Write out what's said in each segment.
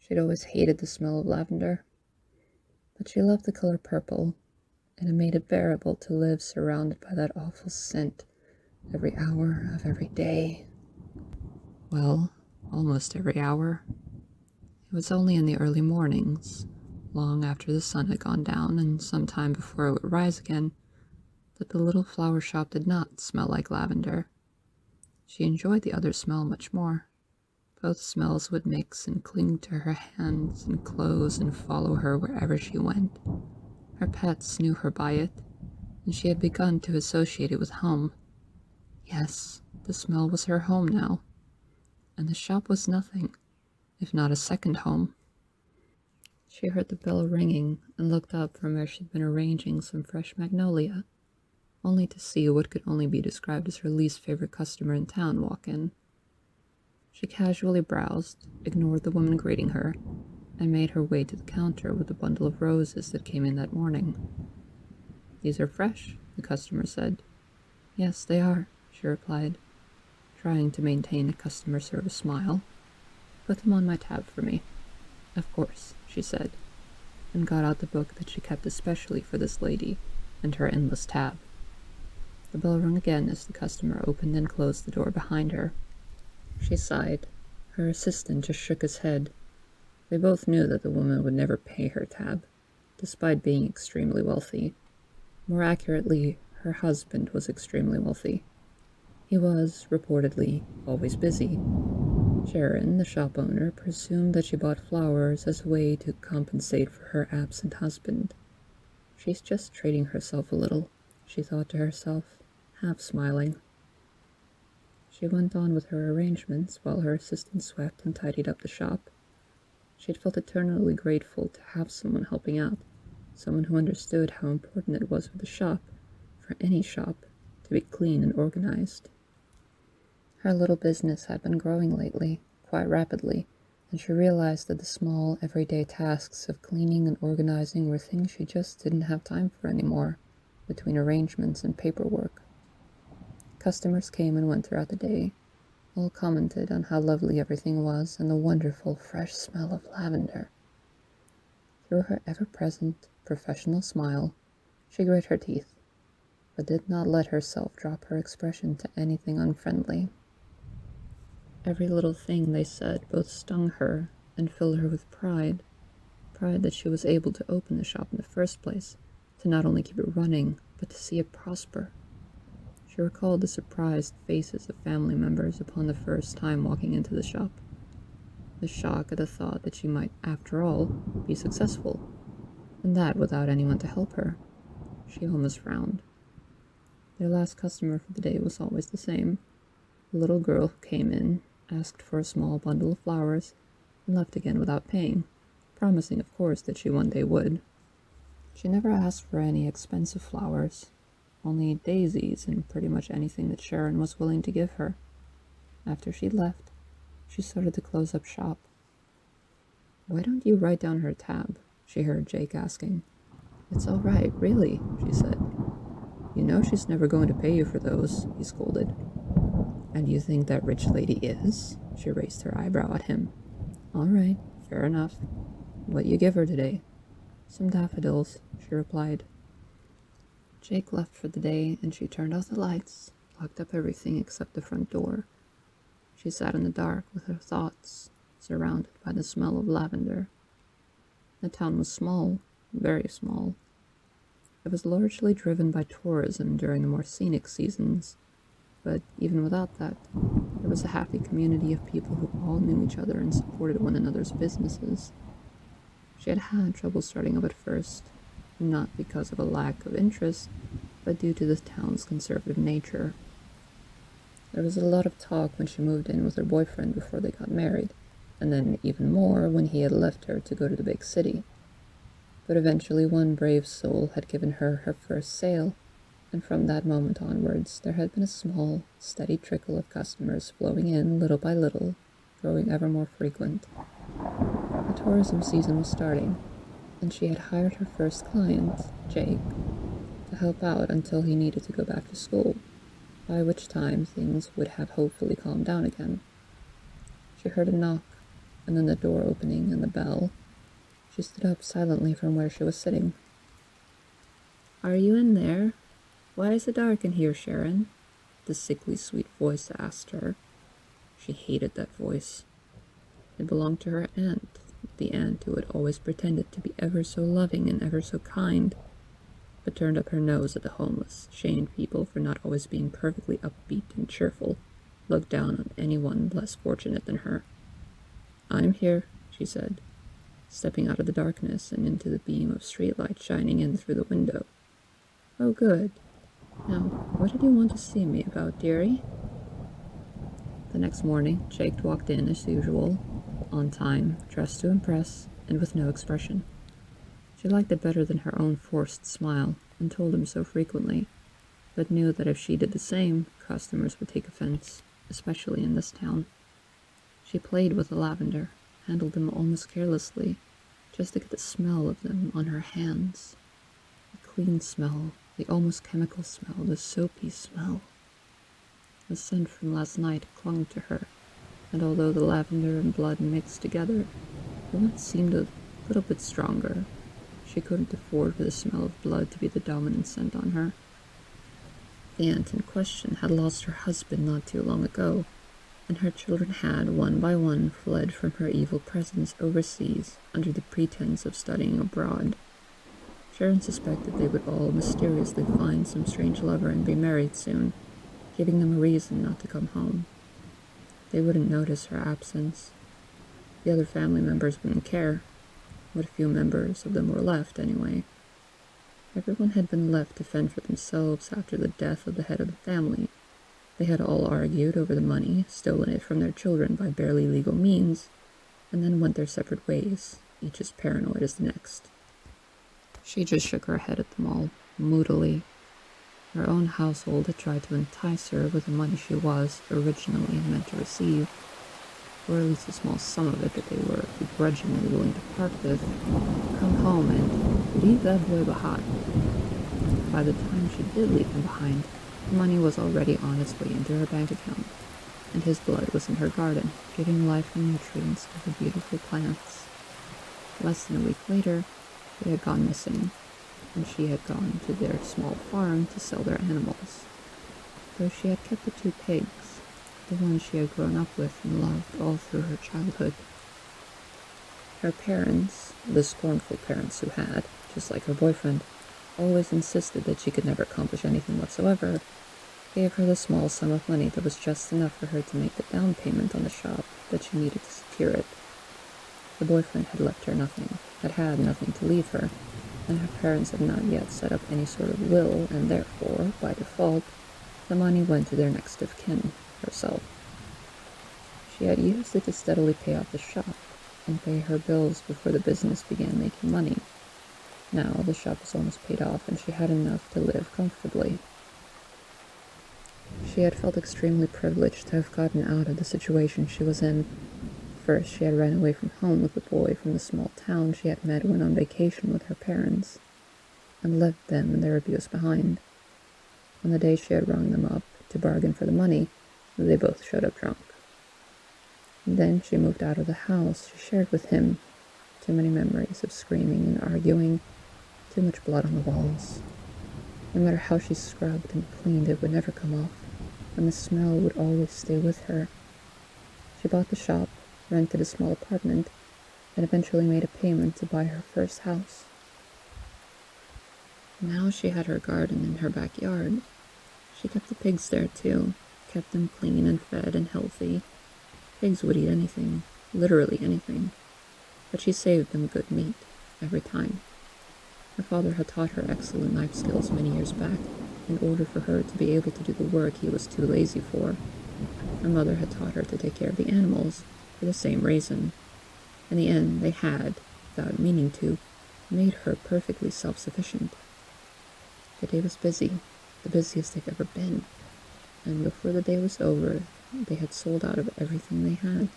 She'd always hated the smell of lavender, but she loved the color purple, and it made it bearable to live surrounded by that awful scent every hour of every day. Well, almost every hour. It was only in the early mornings, long after the sun had gone down and some time before it would rise again, that the little flower shop did not smell like lavender. She enjoyed the other smell much more. Both smells would mix and cling to her hands and clothes and follow her wherever she went. Her pets knew her by it, and she had begun to associate it with home. Yes, the smell was her home now, and the shop was nothing, if not a second home. She heard the bell ringing and looked up from where she'd been arranging some fresh magnolia, only to see what could only be described as her least favorite customer in town walk in. She casually browsed, ignored the woman greeting her, and made her way to the counter with the bundle of roses that came in that morning. "These are fresh," the customer said. "Yes, they are," she replied, trying to maintain a customer service smile. "Put them on my tab for me." "Of course," she said, and got out the book that she kept especially for this lady and her endless tab. The bell rang again as the customer opened and closed the door behind her. She sighed. Her assistant just shook his head. They both knew that the woman would never pay her tab, despite being extremely wealthy. More accurately, her husband was extremely wealthy. He was, reportedly, always busy. Sharon, the shop owner, presumed that she bought flowers as a way to compensate for her absent husband. "She's just treating herself a little," she thought to herself, half smiling. She went on with her arrangements while her assistant swept and tidied up the shop. She had felt eternally grateful to have someone helping out, someone who understood how important it was for the shop, for any shop, to be clean and organized. Her little business had been growing lately, quite rapidly, and she realized that the small, everyday tasks of cleaning and organizing were things she just didn't have time for anymore, between arrangements and paperwork. Customers came and went throughout the day. All commented on how lovely everything was and the wonderful, fresh smell of lavender. Through her ever-present, professional smile, she grit her teeth, but did not let herself drop her expression to anything unfriendly. Every little thing they said both stung her and filled her with pride that she was able to open the shop in the first place, to not only keep it running, but to see it prosper. She recalled the surprised faces of family members upon the first time walking into the shop, the shock at the thought that she might, after all, be successful, and that without anyone to help her. She almost frowned. Their last customer for the day was always the same. A little girl who came in, asked for a small bundle of flowers, and left again without paying, promising, of course, that she one day would. She never asked for any expensive flowers, only daisies and pretty much anything that Sharon was willing to give her. After she'd left, she started to close up shop. "Why don't you write down her tab?" she heard Jake asking. "It's all right, really," she said. "You know she's never going to pay you for those," he scolded. "And you think that rich lady is?" She raised her eyebrow at him. "All right, fair enough. What you give her today?" "Some daffodils," she replied. Jake left for the day, and she turned off the lights, locked up everything except the front door. She sat in the dark with her thoughts, surrounded by the smell of lavender. The town was small, very small. It was largely driven by tourism during the more scenic seasons, but even without that, there was a happy community of people who all knew each other and supported one another's businesses. She had had trouble starting up at first, not because of a lack of interest, but due to the town's conservative nature. There was a lot of talk when she moved in with her boyfriend before they got married, and then even more when he had left her to go to the big city. But eventually one brave soul had given her her first sale, and from that moment onwards there had been a small, steady trickle of customers flowing in little by little, growing ever more frequent. The tourism season was starting, and she had hired her first client, Jake, to help out until he needed to go back to school, by which time things would have hopefully calmed down again. She heard a knock, and then the door opening and the bell. She stood up silently from where she was sitting. "Are you in there? Why is it dark in here, Sharon?" The sickly sweet voice asked her. She hated that voice. It belonged to her aunt, the aunt who had always pretended to be ever so loving and ever so kind, but turned up her nose at the homeless, shamed people for not always being perfectly upbeat and cheerful, looked down on anyone less fortunate than her. "I'm here," she said, stepping out of the darkness and into the beam of streetlight shining in through the window. "Oh, good. Now, what did you want to see me about, dearie?" The next morning, Jake walked in as usual, on time, dressed to impress, and with no expression. She liked it better than her own forced smile, and told him so frequently, but knew that if she did the same, customers would take offense, especially in this town. She played with the lavender, handled them almost carelessly, just to get the smell of them on her hands. The clean smell, the almost chemical smell, the soapy smell. The scent from last night clung to her, and although the lavender and blood mixed together, the one seemed a little bit stronger. She couldn't afford for the smell of blood to be the dominant scent on her. The aunt in question had lost her husband not too long ago, and her children had, one by one, fled from her evil presence overseas under the pretense of studying abroad. Sharon suspected they would all mysteriously find some strange lover and be married soon, giving them a reason not to come home. They wouldn't notice her absence. The other family members wouldn't care. What few members of them were left, anyway. Everyone had been left to fend for themselves after the death of the head of the family. They had all argued over the money, stolen it from their children by barely legal means, and then went their separate ways, each as paranoid as the next. She just shook her head at them all, moodily. Her own household had tried to entice her with the money she was originally meant to receive, or at least a small sum of it that they were begrudgingly willing to part with, come home and leave that boy behind. By the time she did leave him behind, the money was already on its way into her bank account, and his blood was in her garden, giving life and nutrients to the beautiful plants. Less than a week later, they had gone missing, and she had gone to their small farm to sell their animals. Though she had kept the 2 pigs, the ones she had grown up with and loved all through her childhood. Her parents, the scornful parents who had, just like her boyfriend, always insisted that she could never accomplish anything whatsoever, gave her the small sum of money that was just enough for her to make the down payment on the shop that she needed to secure it. The boyfriend had left her nothing, had nothing to leave her, and her parents had not yet set up any sort of will, and therefore, by default, the money went to their next of kin, herself. She had used it to steadily pay off the shop and pay her bills before the business began making money. Now the shop was almost paid off, and she had enough to live comfortably. She had felt extremely privileged to have gotten out of the situation she was in. First, she had ran away from home with the boy from the small town she had met when on vacation with her parents, and left them and their abuse behind. On the day she had rung them up to bargain for the money, they both showed up drunk. And then she moved out of the house she shared with him. Too many memories of screaming and arguing, too much blood on the walls. No matter how she scrubbed and cleaned, it would never come off, and the smell would always stay with her. She bought the shop, rented a small apartment, and eventually made a payment to buy her first house. Now she had her garden in her backyard. She kept the pigs there too, kept them clean and fed and healthy. Pigs would eat anything, literally anything, but she saved them good meat, every time. Her father had taught her excellent knife skills many years back, in order for her to be able to do the work he was too lazy for. Her mother had taught her to take care of the animals, for the same reason. In the end, they had, without meaning to, made her perfectly self-sufficient. The day was busy, the busiest they've ever been, and before the day was over, they had sold out of everything they had.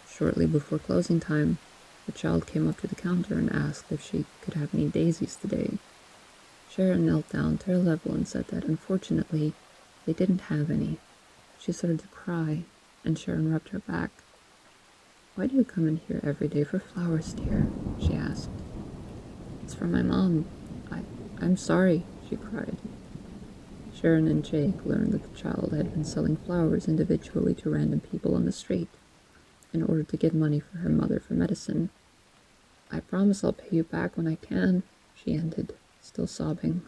Shortly before closing time, the child came up to the counter and asked if she could have any daisies today. Sharon knelt down to her level and said that, unfortunately, they didn't have any. She started to cry, and Sharon rubbed her back. Why do you come in here every day for flowers, dear? She asked. It's for my mom. I'm sorry, she cried. Sharon and Jake learned that the child had been selling flowers individually to random people on the street in order to get money for her mother for medicine. I promise I'll pay you back when I can, she ended, still sobbing.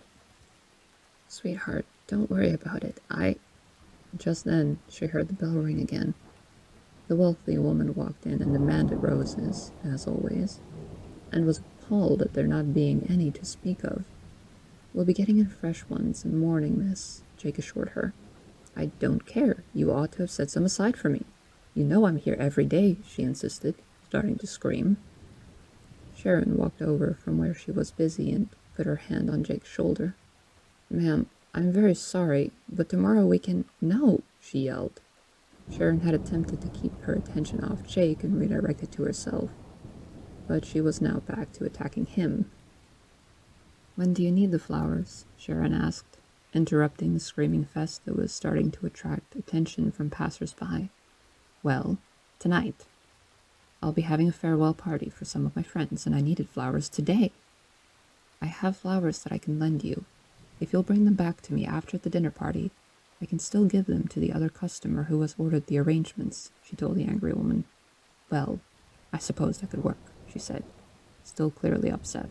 Sweetheart, don't worry about it. Just then, she heard the bell ring again. The wealthy woman walked in and demanded roses, as always, and was appalled at there not being any to speak of. We'll be getting in fresh ones in the morning, miss, Jake assured her. I don't care. You ought to have set some aside for me. You know I'm here every day, she insisted, starting to scream. Sharon walked over from where she was busy and put her hand on Jake's shoulder. Ma'am, I'm very sorry, but tomorrow we can— No, she yelled. Sharon had attempted to keep her attention off Jake and redirect it to herself, but she was now back to attacking him. When do you need the flowers? Sharon asked, interrupting the screaming fest that was starting to attract attention from passers-by. Well, tonight. I'll be having a farewell party for some of my friends, and I needed flowers today. I have flowers that I can lend you. If you'll bring them back to me after the dinner party, I can still give them to the other customer who has ordered the arrangements, she told the angry woman. Well, I suppose that could work, she said, still clearly upset.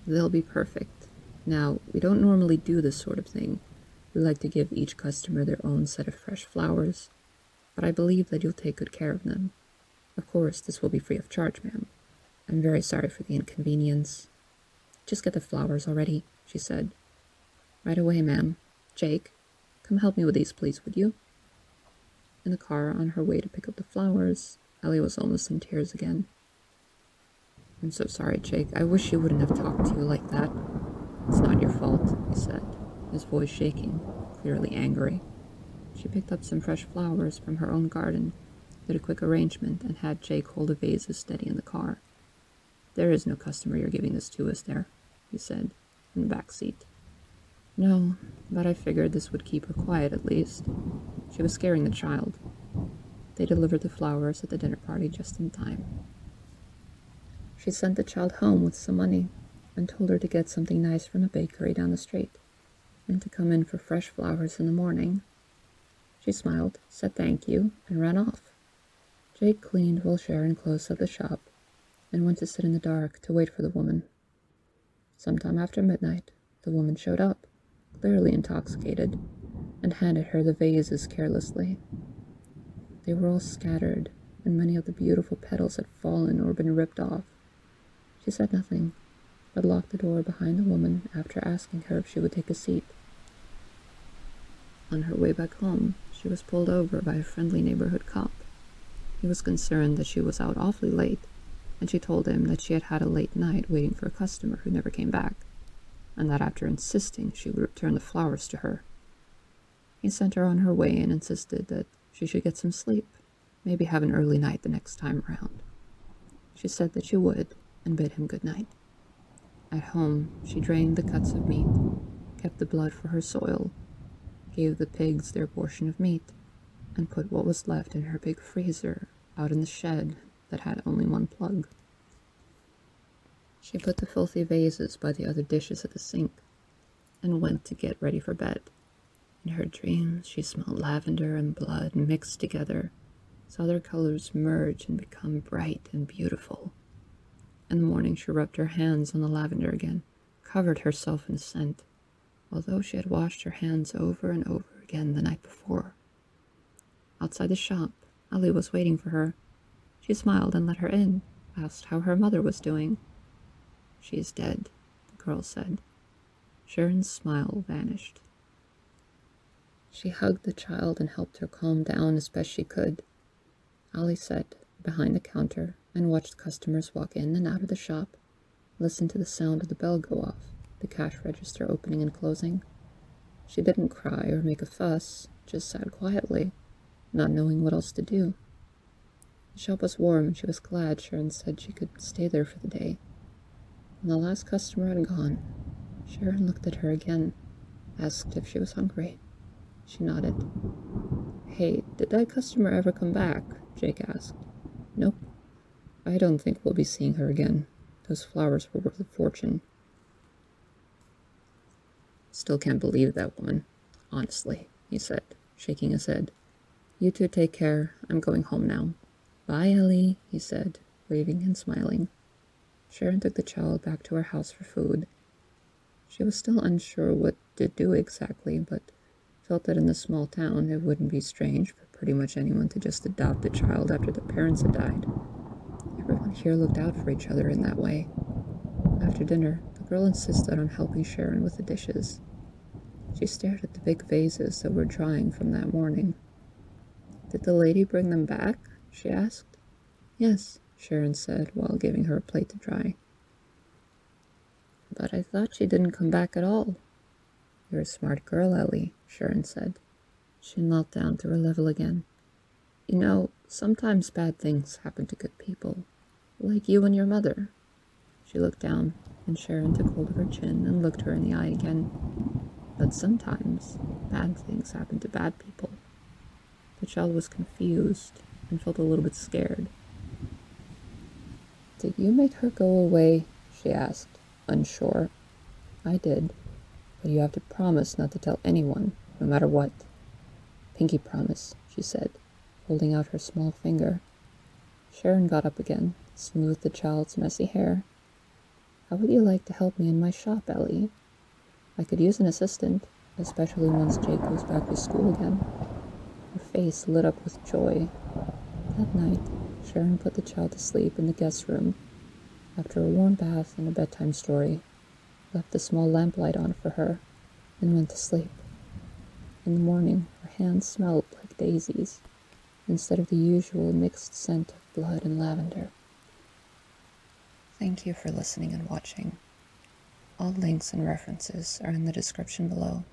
They'll be perfect. Now, we don't normally do this sort of thing. We like to give each customer their own set of fresh flowers, but I believe that you'll take good care of them. Of course, this will be free of charge, ma'am. I'm very sorry for the inconvenience. Just get the flowers already, she said. Right away, ma'am. Jake, come help me with these, please, would you? In the car, on her way to pick up the flowers, Ellie was almost in tears again. I'm so sorry, Jake. I wish you wouldn't have talked to you like that. It's not your fault, he said, his voice shaking, clearly angry. She picked up some fresh flowers from her own garden, did a quick arrangement, and had Jake hold the vases steady in the car. There is no customer you're giving this to, is there? He said, in the back seat. No, but I figured this would keep her quiet at least. She was scaring the child. They delivered the flowers at the dinner party just in time. She sent the child home with some money and told her to get something nice from a bakery down the street and to come in for fresh flowers in the morning. She smiled, said thank you, and ran off. Jake cleaned while Sharon closed up the shop and went to sit in the dark to wait for the woman. Sometime after midnight, the woman showed up, clearly intoxicated, and handed her the vases carelessly. They were all scattered, and many of the beautiful petals had fallen or been ripped off. She said nothing, but locked the door behind the woman after asking her if she would take a seat. On her way back home, she was pulled over by a friendly neighborhood cop. He was concerned that she was out awfully late, and she told him that she had had a late night waiting for a customer who never came back, and that after insisting she would return the flowers to her. He sent her on her way and insisted that she should get some sleep, maybe have an early night the next time around. She said that she would, and bid him good night. At home, she drained the cuts of meat, kept the blood for her soil, gave the pigs their portion of meat, and put what was left in her big freezer out in the shed that had only one plug. She put the filthy vases by the other dishes at the sink and went to get ready for bed. In her dreams, she smelled lavender and blood mixed together, saw their colors merge and become bright and beautiful. In the morning, she rubbed her hands on the lavender again, covered herself in scent, although she had washed her hands over and over again the night before. Outside the shop, Ellie was waiting for her. She smiled and let her in, asked how her mother was doing. She is dead, the girl said. Sharon's smile vanished. She hugged the child and helped her calm down as best she could. Ellie sat behind the counter and watched customers walk in and out of the shop, listened to the sound of the bell go off, the cash register opening and closing. She didn't cry or make a fuss, just sat quietly, not knowing what else to do. The shop was warm and she was glad Sharon said she could stay there for the day. When the last customer had gone, Sharon looked at her again, asked if she was hungry. She nodded. Hey, did that customer ever come back? Jake asked. Nope, I don't think we'll be seeing her again. Those flowers were worth a fortune. Still can't believe that woman, honestly, he said, shaking his head. You two take care. I'm going home now. Bye, Ellie, he said, waving and smiling. Sharon took the child back to her house for food. She was still unsure what to do exactly, but felt that in the small town it wouldn't be strange for pretty much anyone to just adopt a child after the parents had died. Everyone here looked out for each other in that way. After dinner, the girl insisted on helping Sharon with the dishes. She stared at the big vases that were drying from that morning. Did the lady bring them back? She asked. Yes, Sharon said while giving her a plate to dry. But I thought she didn't come back at all. You're a smart girl, Ellie, Sharon said. She knelt down to her level again. You know, sometimes bad things happen to good people, like you and your mother. She looked down, and Sharon took hold of her chin and looked her in the eye again. But sometimes bad things happen to bad people. The child was confused and felt a little bit scared. Did you make her go away? She asked, unsure. I did, but you have to promise not to tell anyone, no matter what. Pinky promise, she said, holding out her small finger. Sharon got up again, smoothed the child's messy hair. How would you like to help me in my shop, Ellie? I could use an assistant, especially once Jake goes back to school again. Her face lit up with joy. That night, Sharon put the child to sleep in the guest room. After a warm bath and a bedtime story, left the small lamplight on for her, and went to sleep. In the morning, her hands smelled like daisies, instead of the usual mixed scent of blood and lavender. Thank you for listening and watching. All links and references are in the description below.